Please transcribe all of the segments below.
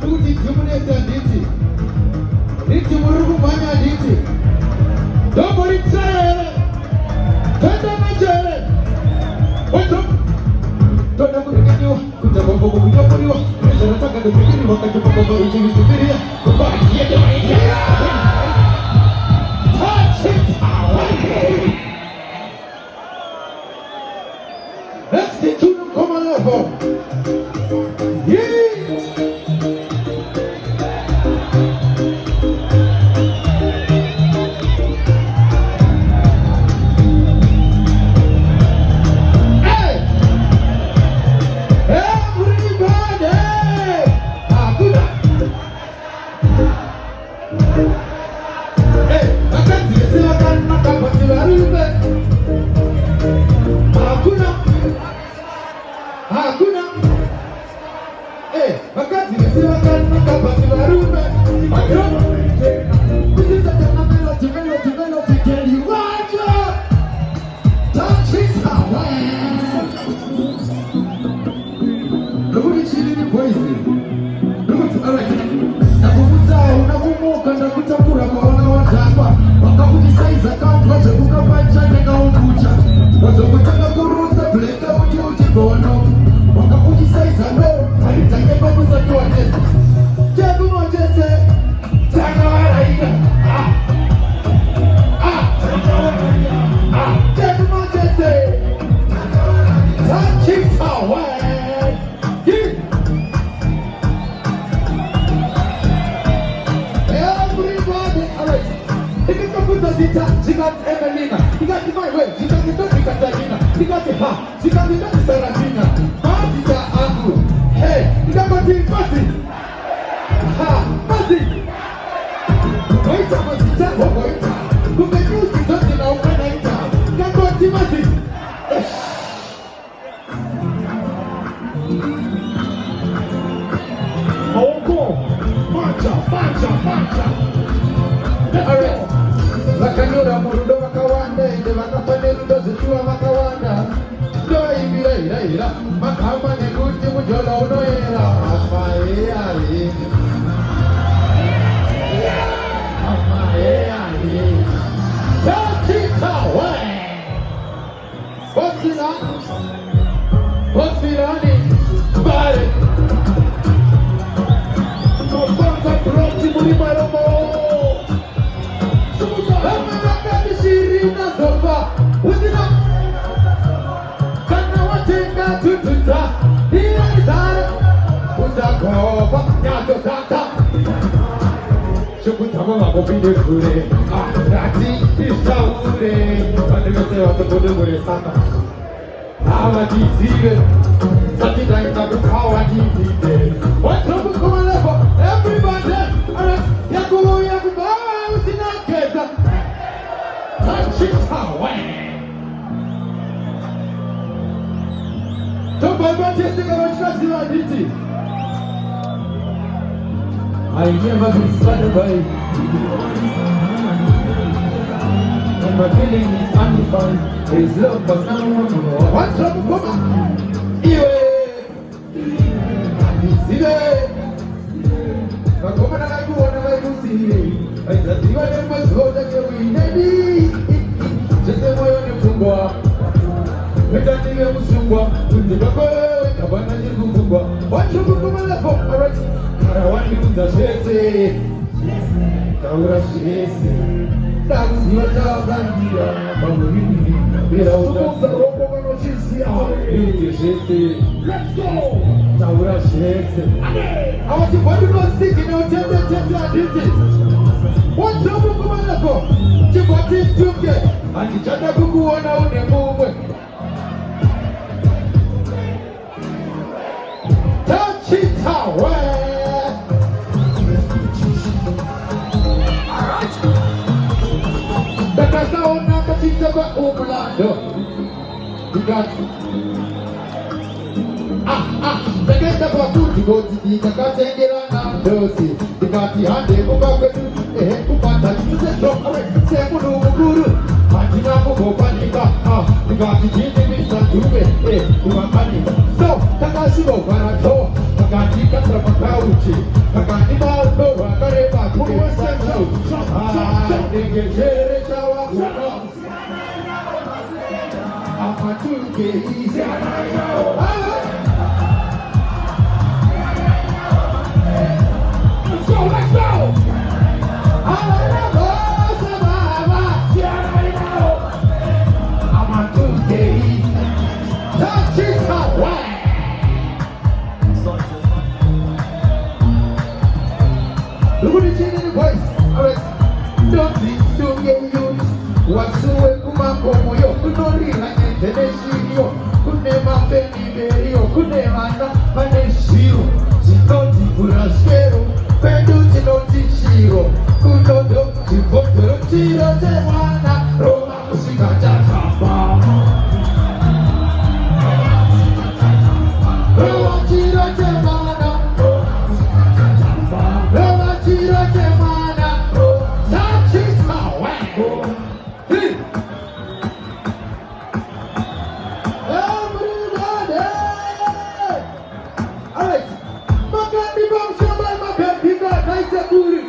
Kuti Jumunesa Diti. Diti Murugu Manya Diti. Don't worry, sir. Don't imagine. What's up? Don't ever get you. Could have go over your body. There's an attack at the beginning of the Cocoa in Syria. Goodbye. Touch it. Let's take you to come on over. I never been started by and my feeling is undefined. There is love but someone more. What's up, Papa? Let's go! I want you to go sick in your temple. What's up, Kumalako? Chibati Tuke, and the Chataku on the movement. Touch it away. That's how number things about Oblando. You got the guest of a good go to the Katangela and Dosi. The Kati and the Bukaka, the head Kupata, the Sokore, Sekuru Guru, Matinako Panika, the Kati Jimmy Mr. Tube, Kumakani. So, Takashibo, Barato, Takati Ula makauchi Makani mauno wakareba Kuwa senso Nige jere chawa kuno Amatuke isi Let's go, let's go! Look at the change in the voice. Alright. Don't get used. What's the way to my home? You could not read like it. You could never pay me. You could never not manage zero. She don't put a zero. Pendu ti non ti giro. Kudo do ti potero tiro te wana. Roma musica già troppo. Roma tiro te wana. Roma tiro te wana. Touch it away. Everybody. All right. Magandi bang shabay magandi na nice buri.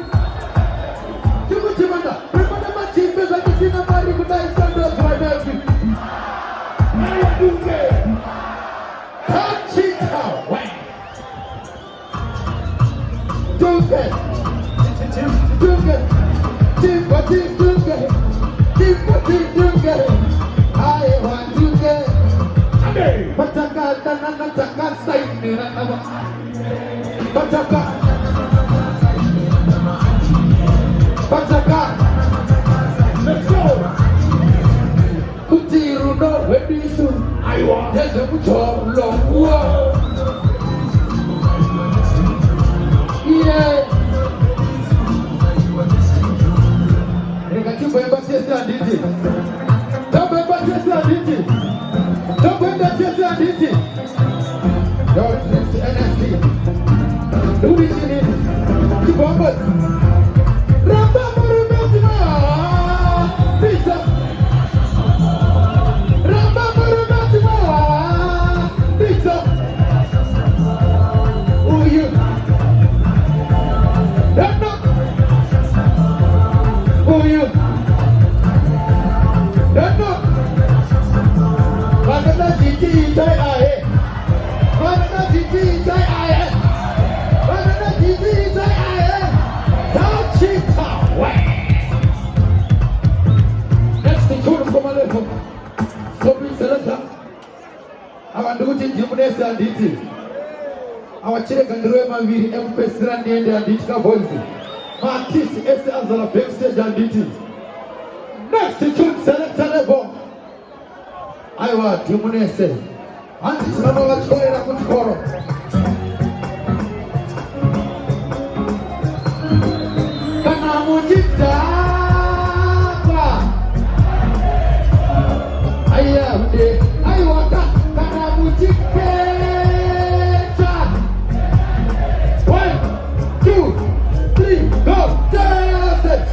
Chuma chumanda. Prepara machimbe za kisina mari kudai sando drive. Touch it away. Dunke. I want Dunke. Pataka tanana taka saini na nama. Pataka. Let's go. Kutiru no wedisu. I want. There's a mucholo. Yeah. Negative embassy anditi. Double embassy anditi. Double embassy anditi. Don't let the NSC. Do it in it. Keep on but. Ramba Murumatima. Pizza. Ramba Murumatima. Pizza. Oh you. Ramba. Oh you. Ramba. Manana Titi Jai Aye. Manana Titi Jai Aye. Manana Titi Jai Aye. Touch it away. Next thing, show them from my level. So please select up. Our duty Jimunesi and DT. Our check and Rema Viri Empress Randy and the Adichka voice. Artist S. Azala backstage and DT. Next to select a level. I want Jimunesi. Antes na nova escola com coro. Kana mujitaba. Aya ude, ayo waka kana mujiketa. 1, 2, 3, go. Dance.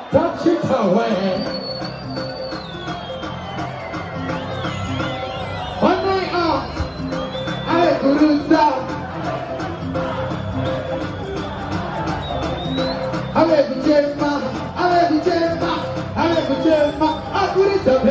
Touch it away. One night off, I couldn't stop. I let me change my, I couldn't stop.